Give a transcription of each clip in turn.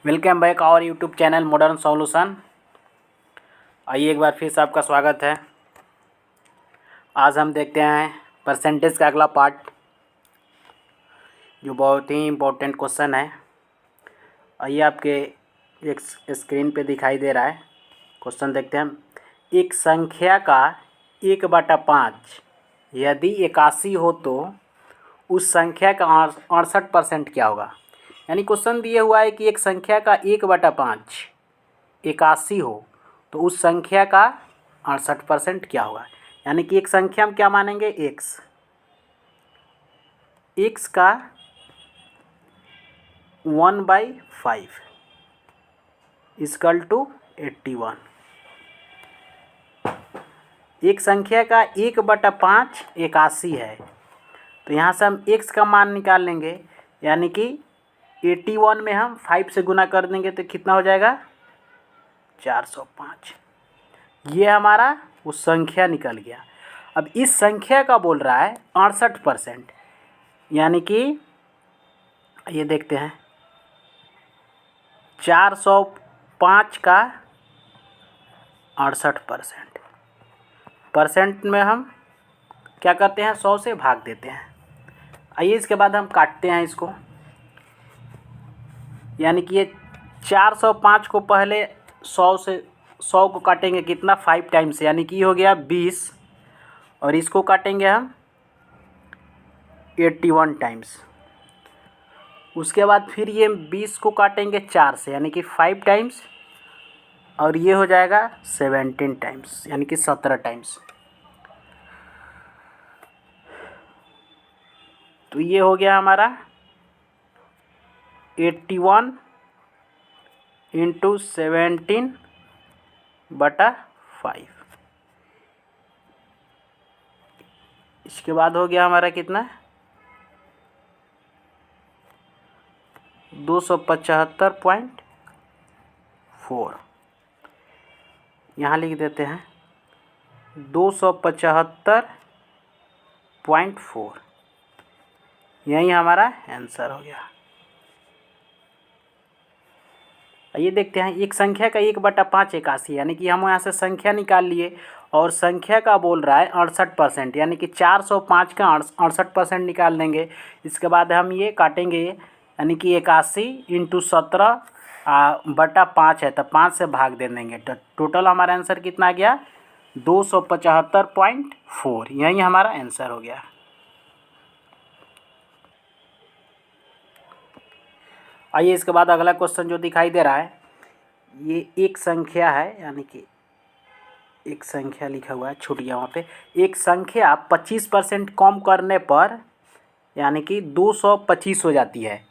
Welcome back our YouTube channel modern solution. आइए एक बार फिर से आपका स्वागत है। आज हम देखते हैं परसेंटेज का अगला पार्ट, जो बहुत ही इम्पोर्टेंट क्वेश्चन है। आइए आपके एक स्क्रीन पे दिखाई दे रहा है क्वेश्चन, देखते हैं हम। एक संख्या का 1/5 यदि 81 हो तो उस संख्या का 68% क्या होगा। यानी क्वेश्चन दिया हुआ है कि एक संख्या का 1/5 81 हो तो उस संख्या का 68% क्या होगा। यानी कि एक संख्या हम क्या मानेंगे, x का 1/5 इक्वल टू 81। एक संख्या का 1/5 81 है, तो यहाँ से हम x का मान निकाल लेंगे। यानी कि 81 में हम 5 से गुना कर देंगे तो कितना हो जाएगा, 405। ये हमारा वो संख्या निकल गया। अब इस संख्या का बोल रहा है 68%, यानी कि ये देखते हैं 405 का 68%। परसेंट में हम क्या करते हैं, 100 से भाग देते हैं। आइए इसके बाद हम काटते हैं इसको। यानी कि ये 405 को पहले 100 को काटेंगे कितना, 5 टाइम्स, यानी कि हो गया 20। और इसको काटेंगे हम 81 टाइम्स। उसके बाद फिर ये 20 को काटेंगे 4 से, यानी कि 5 टाइम्स। और ये हो जाएगा 17 टाइम्स, यानी कि 17 टाइम्स। तो ये हो गया हमारा 81 × 17/5। इसके बाद हो गया हमारा कितना, 275.4। यहाँ लिख देते हैं 275.4। यही हमारा आंसर हो गया। ये देखते हैं एक संख्या का 1/5 81, यानी कि हम यहाँ से संख्या निकाल लिए और संख्या का बोल रहा है 68%, यानी कि 405 का 68% निकाल देंगे। इसके बाद हम ये काटेंगे, यानी कि 81 × 17/5 है तो 5 से भाग दे देंगे। तो टोटल हमारा आंसर कितना आ गया, 275.4। यही हमारा आंसर हो गया। आइए इसके बाद अगला क्वेश्चन जो दिखाई दे रहा है, ये एक संख्या है, यानी कि एक संख्या लिखा हुआ है छुट्टियाँ वहाँ पे। एक संख्या 25% कम करने पर यानी कि 225 हो जाती है।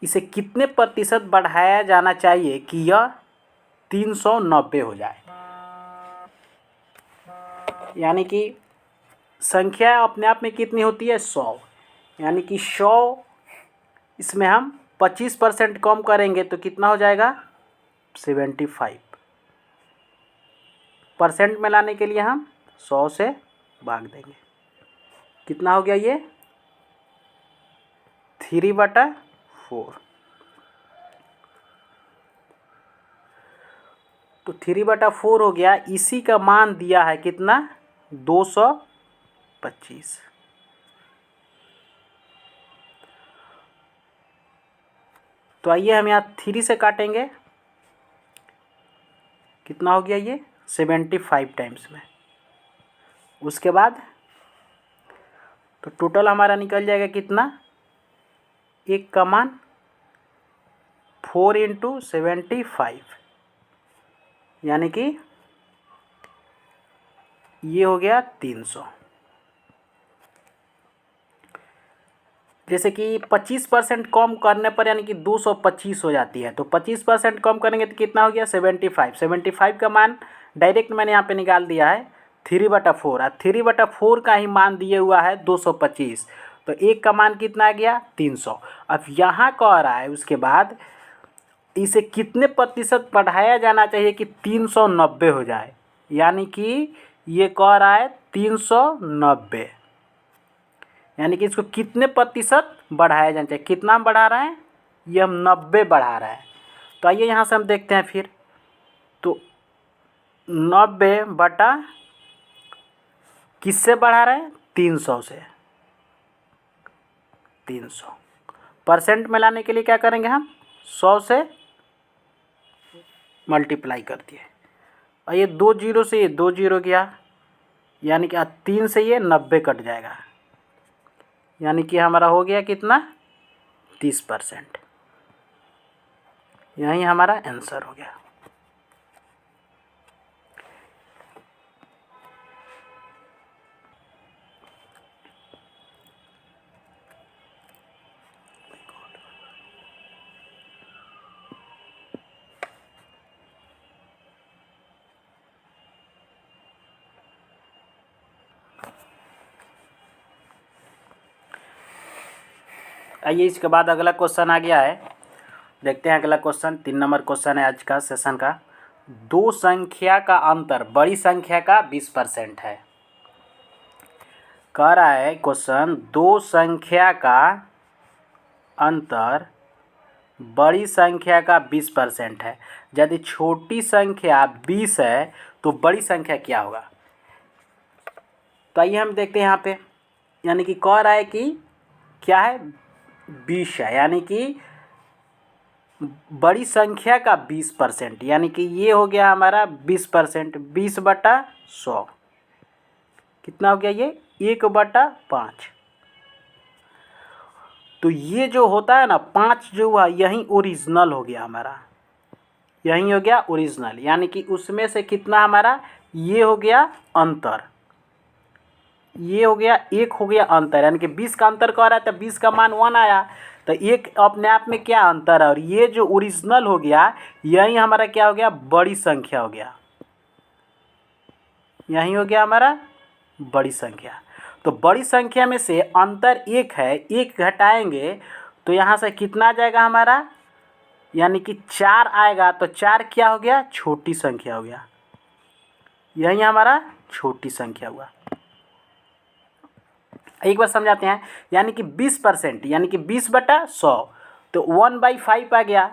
इसे कितने प्रतिशत बढ़ाया जाना चाहिए कि यह 390 हो जाए। यानी कि संख्या अपने आप में कितनी होती है, 100। यानी कि 100, इसमें हम 25% कम करेंगे तो कितना हो जाएगा, 75। परसेंट में लाने के लिए हम 100 से भाग देंगे। कितना हो गया ये, 3/4। तो 3/4 हो गया। इसी का मान दिया है कितना, 225। तो आइए हम यहाँ 3 से काटेंगे, कितना हो गया ये, 75 टाइम्स में। उसके बाद तो टोटल हमारा निकल जाएगा कितना, एक का मान 4 × 75, यानी कि ये हो गया 300। जैसे कि 25% कम करने पर यानी कि 225 हो जाती है, तो 25% कम करेंगे तो कितना हो गया, 75। 75 का मान डायरेक्ट मैंने यहाँ पे निकाल दिया है 3/4। 3/4 का ही मान दिए हुआ है 225, तो एक का मान कितना आ गया, 300। अब यहाँ कह रहा है उसके बाद इसे कितने प्रतिशत बढ़ाया जाना चाहिए कि 390 हो जाए। यानी कि ये कह रहा है 390, यानी कि इसको कितने प्रतिशत बढ़ाया जाना चाहिए। कितना बढ़ा रहा है, ये हम 90 बढ़ा रहे हैं। तो आइए यहाँ से हम देखते हैं फिर, तो 90 बटा किससे बढ़ा रहे हैं, 300 से। 300 परसेंट में लाने के लिए क्या करेंगे हम, 100 से मल्टीप्लाई कर दिए, और ये 2 जीरो से ये 2 जीरो गया, यानी कि 3 से ये 90 कट जाएगा, यानी कि हमारा हो गया कितना, 30%। यही हमारा आंसर हो गया। आइए इसके बाद अगला क्वेश्चन आ गया है, देखते हैं अगला क्वेश्चन। 3 नंबर क्वेश्चन है आज का सेशन का। दो संख्या का अंतर बड़ी संख्या का 20% है। कह रहा है क्वेश्चन, दो संख्या का अंतर बड़ी संख्या का 20% है। यदि छोटी संख्या 20 है तो बड़ी संख्या क्या होगा। तो आइए हम देखते हैं यहाँ पे, यानी कि कह रहा है कि क्या है, 20 है, यानी कि बड़ी संख्या का 20%, यानी कि ये हो गया हमारा 20%। 20 बटा 100 कितना हो गया, ये 1/5। तो ये जो होता है ना 5 जो हुआ, यही ओरिजिनल हो गया हमारा, यही हो गया ओरिजिनल, यानी कि उसमें से कितना हमारा, ये हो गया अंतर, ये हो गया 1 हो गया अंतर, यानी कि 20 का अंतर कह रहा है, तो 20 का मान 1 आया, तो एक अपने आप में क्या अंतर है, और ये जो ओरिजिनल हो गया यही हमारा क्या हो गया, बड़ी संख्या हो गया, यही हो गया हमारा बड़ी संख्या। तो बड़ी संख्या में से अंतर 1 है, 1 घटाएंगे तो यहाँ से कितना आ जाएगा हमारा, यानी कि 4 आएगा, तो 4 क्या हो गया, छोटी संख्या हो गया, यही हमारा छोटी संख्या हुआ। एक बार समझाते हैं, यानी कि 20%, यानी कि 20 बटा 100, तो 1/5 आ गया,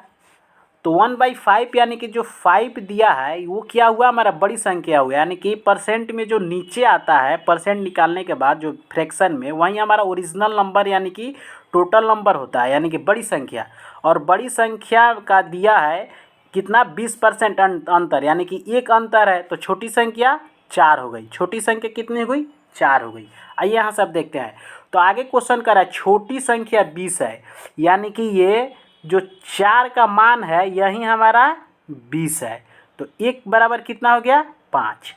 तो 1/5 यानी कि जो 5 दिया है वो क्या हुआ, हमारा बड़ी संख्या हुआ, यानी कि परसेंट में जो नीचे आता है, परसेंट निकालने के बाद जो फ्रैक्शन में, वहीं हमारा ओरिजिनल नंबर यानी कि टोटल नंबर होता है, यानी कि बड़ी संख्या। और बड़ी संख्या का दिया है कितना, 20% अंतर, यानी कि 1 अंतर है, तो छोटी संख्या 4 हो गई। छोटी संख्या कितनी हो गई, 4 हो गई। आइए यहाँ से अब देखते हैं, तो आगे क्वेश्चन कर रहा है, छोटी संख्या 20 है, यानी कि ये जो 4 का मान है यही हमारा 20 है, तो 1 बराबर कितना हो गया, 5।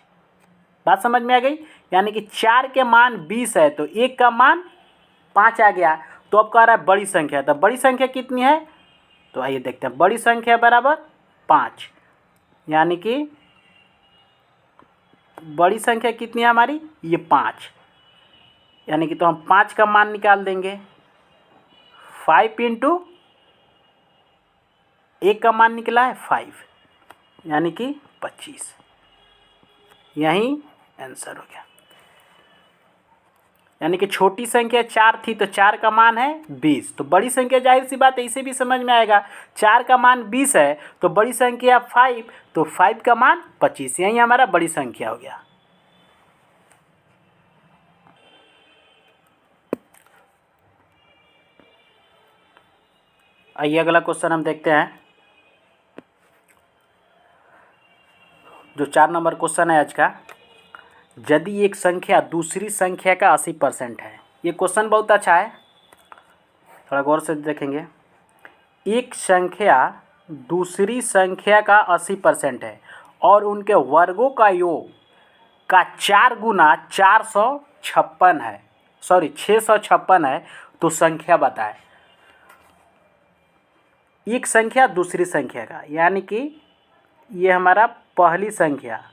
बात समझ में आ गई, यानी कि 4 के मान 20 है, तो 1 का मान 5 आ गया। तो अब कह रहा है बड़ी संख्या, तो बड़ी संख्या कितनी है, तो आइए देखते हैं, बड़ी संख्या बराबर 5, यानी कि बड़ी संख्या कितनी है हमारी, ये 5, यानी कि तो हम 5 का मान निकाल देंगे, 5 इंटू 1 का मान निकला है 5, यानी कि 25, यही आंसर हो गया। यानी कि छोटी संख्या 4 थी, तो 4 का मान है 20, तो बड़ी संख्या जाहिर सी बात है, इसे भी समझ में आएगा, 4 का मान 20 है, तो बड़ी संख्या 5, तो 5 का मान 25, यही हमारा बड़ी संख्या हो गया। आइए अगला क्वेश्चन हम देखते हैं, जो 4 नंबर क्वेश्चन है आज का। यदि एक संख्या दूसरी संख्या का 80% है, ये क्वेश्चन बहुत अच्छा है, थोड़ा गौर से देखेंगे। एक संख्या दूसरी संख्या का 80% है और उनके वर्गों का योग का 4 गुना 456 है, सॉरी 656 है, तो संख्या बताए। एक संख्या दूसरी संख्या का, यानी कि ये हमारा पहली संख्या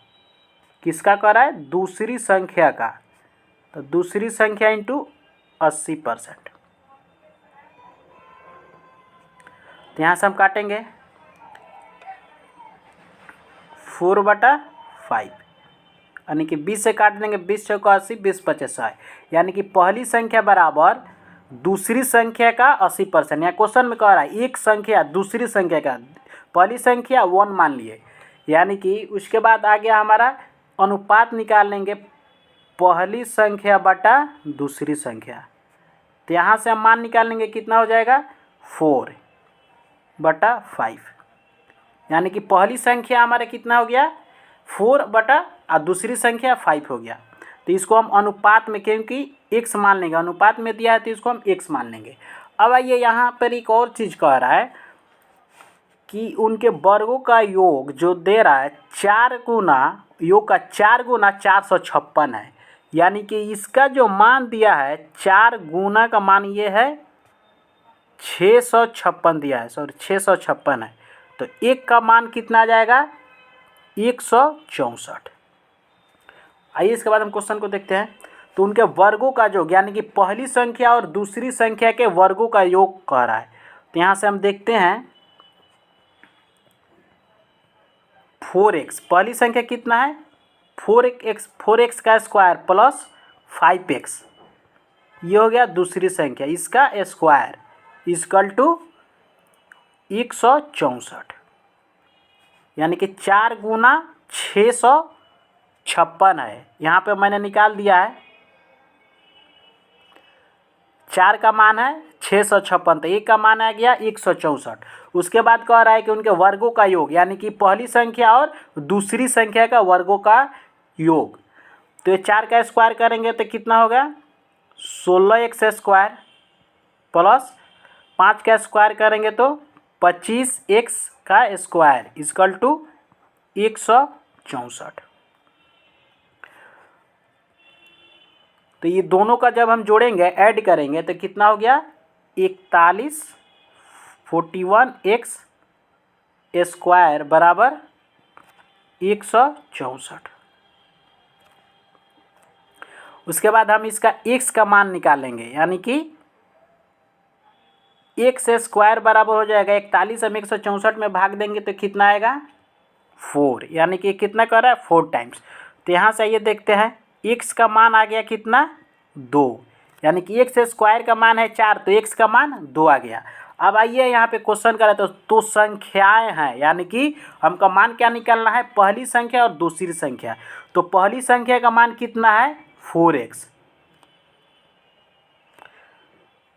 किसका कर रहा है, दूसरी संख्या का, तो दूसरी संख्या इंटू 80%। तो यहाँ से हम काटेंगे 4/5, यानी कि 20 से काट देंगे, 20 चौका 80, 20 पचे 100, यानी कि पहली संख्या बराबर दूसरी संख्या का 80%। यहाँ क्वेश्चन में कह रहा है एक संख्या दूसरी संख्या का, पहली संख्या 1 मान लिए, यानी कि उसके बाद आ गया हमारा अनुपात निकाल लेंगे पहली संख्या बटा दूसरी संख्या। तो यहाँ से हम मान निकाल लेंगे, कितना हो जाएगा 4/5, यानी कि पहली संख्या हमारा कितना हो गया 4 और दूसरी संख्या 5 हो गया। तो इसको हम अनुपात में, क्योंकि x मान लेंगे, अनुपात में दिया है तो इसको हम x मान लेंगे। अब आइए यहाँ पर एक और चीज़ कह रहा है कि उनके वर्गों का योग जो दे रहा है 4 गुना, योग का 4 गुना 456 है, यानी कि इसका जो मान दिया है 4 गुना का मान ये है 656 दिया है, सॉरी 656 है। तो एक का मान कितना आ जाएगा 164। आइए इसके बाद हम क्वेश्चन को देखते हैं। तो उनके वर्गों का योग, यानी कि पहली संख्या और दूसरी संख्या के वर्गों का योग कह रहा है। तो यहाँ से हम देखते हैं 4x, पहली संख्या कितना है 4x का स्क्वायर प्लस 5x, ये हो गया दूसरी संख्या, इसका स्क्वायर इक्वल टू 164, यानी कि 4 गुना 656 है। यहाँ पे मैंने निकाल दिया है, 4 का मान है 656, तो एक का मान आ गया 164। उसके बाद कह रहा है कि उनके वर्गों का योग, यानी कि पहली संख्या और दूसरी संख्या का वर्गों का योग। तो ये 4 का स्क्वायर करेंगे तो कितना होगा 16x स्क्वायर प्लस 5 का स्क्वायर करेंगे तो 25x का स्क्वायर इक्वल टू 164। तो ये दोनों का जब हम जोड़ेंगे, ऐड करेंगे तो कितना हो गया 41 41x स्क्वायर बराबर 164। उसके बाद हम इसका x का मान निकालेंगे, यानी कि x स्क्वायर बराबर हो जाएगा 41, हम 164 में भाग देंगे तो कितना आएगा 4, यानी कि कितना कर रहा है 4 टाइम्स। तो यहाँ से ये देखते हैं x का मान आ गया कितना 2, यानी कि x स्क्वायर का मान है 4, तो x का मान 2 आ गया। अब आइए यहाँ पे क्वेश्चन करें तो संख्याएं हैं, यानी कि हमका मान क्या निकालना है पहली संख्या और दूसरी संख्या। तो पहली संख्या का मान कितना है 4x,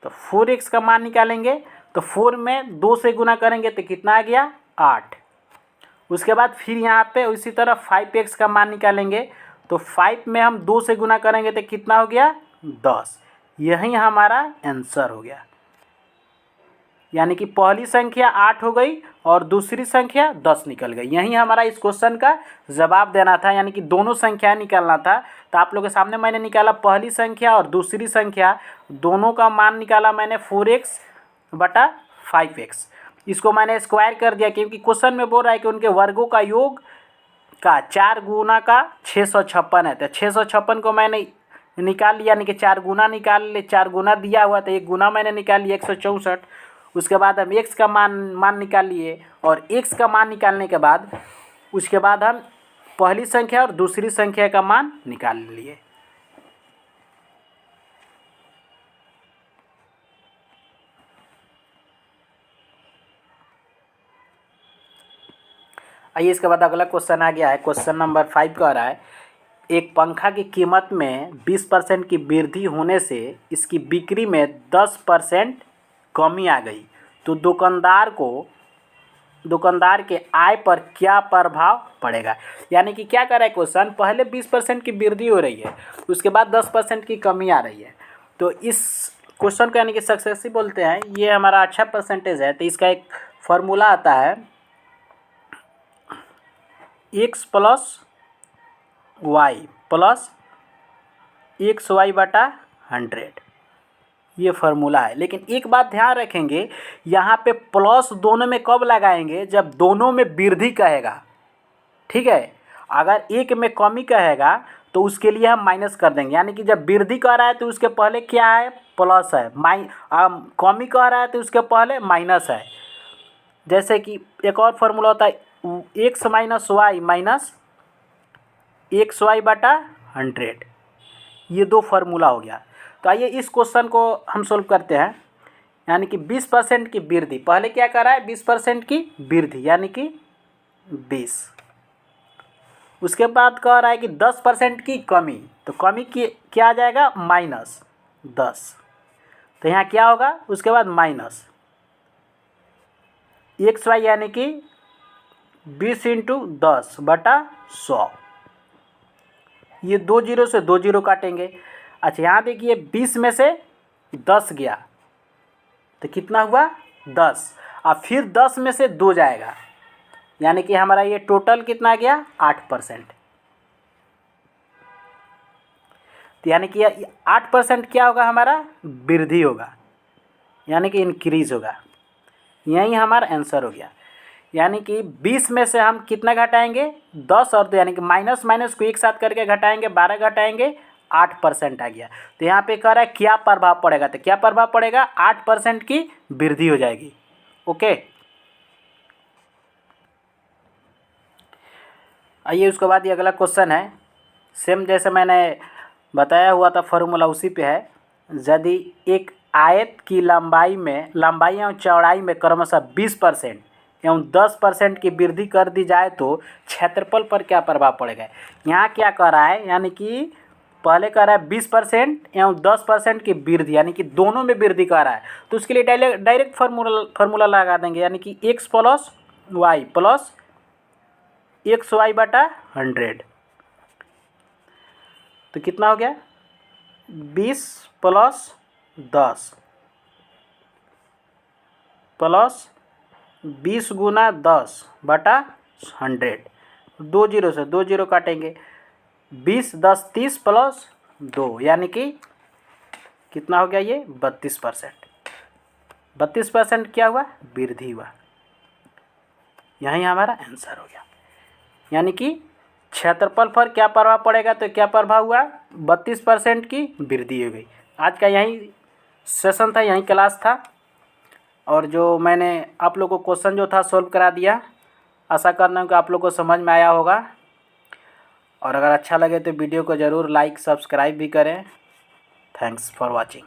तो 4x का मान निकालेंगे तो 4 में 2 से गुना करेंगे तो कितना आ गया 8। उसके बाद फिर यहाँ पे उसी तरह 5x का मान निकालेंगे तो 5 में हम 2 से गुना करेंगे तो कितना हो गया 10। यही हमारा आंसर हो गया, यानी कि पहली संख्या 8 हो गई और दूसरी संख्या 10 निकल गई। यही हमारा इस क्वेश्चन का जवाब देना था, यानी कि दोनों संख्याएं निकालना था। तो आप लोगों के सामने मैंने निकाला पहली संख्या और दूसरी संख्या, दोनों का मान निकाला मैंने 4x बटा 5x। इसको मैंने स्क्वायर कर दिया क्योंकि क्वेश्चन में बोल रहा है कि उनके वर्गों का योग का 4 गुना का 656 है। तो 656 को मैंने निकाल लिया, यानी कि 4 गुना निकाल ले, 4 गुना दिया हुआ तो 1 गुना मैंने निकाल लिया 164। उसके बाद हम x का मान निकाल लिए और x का मान निकालने के बाद उसके बाद हम पहली संख्या और दूसरी संख्या का मान निकाल लिए। आइए इसके बाद अगला क्वेश्चन आ गया है, क्वेश्चन नंबर 5 कह रहा है एक पंखा की कीमत में 20% की वृद्धि होने से इसकी बिक्री में 10% कमी आ गई, तो दुकानदार के आय पर क्या प्रभाव पड़ेगा। यानी कि क्या कर रहा है क्वेश्चन, पहले 20% की वृद्धि हो रही है, उसके बाद 10% की कमी आ रही है। तो इस क्वेश्चन को यानी कि सक्सेसिव बोलते हैं, ये हमारा अच्छा परसेंटेज है। तो इसका एक फॉर्मूला आता है x plus y plus XY बटा 100, ये फार्मूला है। लेकिन एक बात ध्यान रखेंगे, यहाँ पे प्लस दोनों में कब लगाएंगे, जब दोनों में वृद्धि कहेगा, ठीक है। अगर एक में कमी कहेगा तो उसके लिए हम माइनस कर देंगे, यानी कि जब वृद्धि कह रहा है तो उसके पहले क्या है प्लस है, कमी कह रहा है तो उसके पहले माइनस है। जैसे कि एक और फार्मूला होता है x minus y minus XY बटा 100, ये दो फार्मूला हो गया। तो आइए इस क्वेश्चन को हम सोल्व करते हैं। यानी कि 20% की वृद्धि, पहले क्या कर रहा है 20% की वृद्धि यानी कि 20, उसके बाद कह रहा है कि 10% की कमी, तो कमी की क्या आ जाएगा -10, तो यहाँ क्या होगा उसके बाद माइनस XY यानी कि 20 × 10/100, ये 2 जीरो से 2 जीरो काटेंगे। अच्छा यहाँ देखिए 20 में से 10 गया तो कितना हुआ 10, और फिर 10 में से 2 जाएगा यानी कि हमारा ये टोटल कितना गया 8%। तो यानी कि 8% क्या होगा हमारा वृद्धि होगा यानी कि इंक्रीज होगा। यही हमारा आंसर हो गया। यानी कि 20 में से हम कितना घटाएंगे 10, और तो यानी कि माइनस माइनस को एक साथ करके घटाएंगे 12 घटाएंगे 8% आ गया। तो यहाँ पे कह रहा है क्या प्रभाव पड़ेगा, तो क्या प्रभाव पड़ेगा 8% की वृद्धि हो जाएगी। ओके, आइए उसके बाद ये अगला क्वेश्चन है। सेम जैसे मैंने बताया हुआ था फॉर्मूला उसी पे है। यदि एक आयत की लंबाई एवं चौड़ाई में क्रमशः 20% एवं 10% की वृद्धि कर दी जाए तो क्षेत्रफल पर क्या प्रभाव पड़ेगा। यहाँ क्या कर रहा है यानी कि पहले कर रहा है 20% एवं 10% की वृद्धि यानी कि दोनों में वृद्धि कर रहा है, तो उसके लिए डायरेक्ट फार्मूला लगा देंगे यानी कि x + y + XY/100, तो कितना हो गया 20 + 10 + 20 × 10/100, 2 जीरो से 2 जीरो काटेंगे 20 10 30 + 2 यानी कि कितना हो गया ये 32%। 32% क्या हुआ वृद्धि हुआ। यही हमारा आंसर हो गया। यानी कि क्षेत्रफल पर क्या प्रभाव पड़ेगा, तो क्या प्रभाव हुआ 32% की वृद्धि हो गई। आज का यही सेशन था, यही क्लास था, और जो मैंने आप लोगों को क्वेश्चन जो था सोल्व करा दिया। आशा करना हूँ कि आप लोग को समझ में आया होगा, और अगर अच्छा लगे तो वीडियो को ज़रूर लाइक सब्सक्राइब भी करें। Thanks for watching.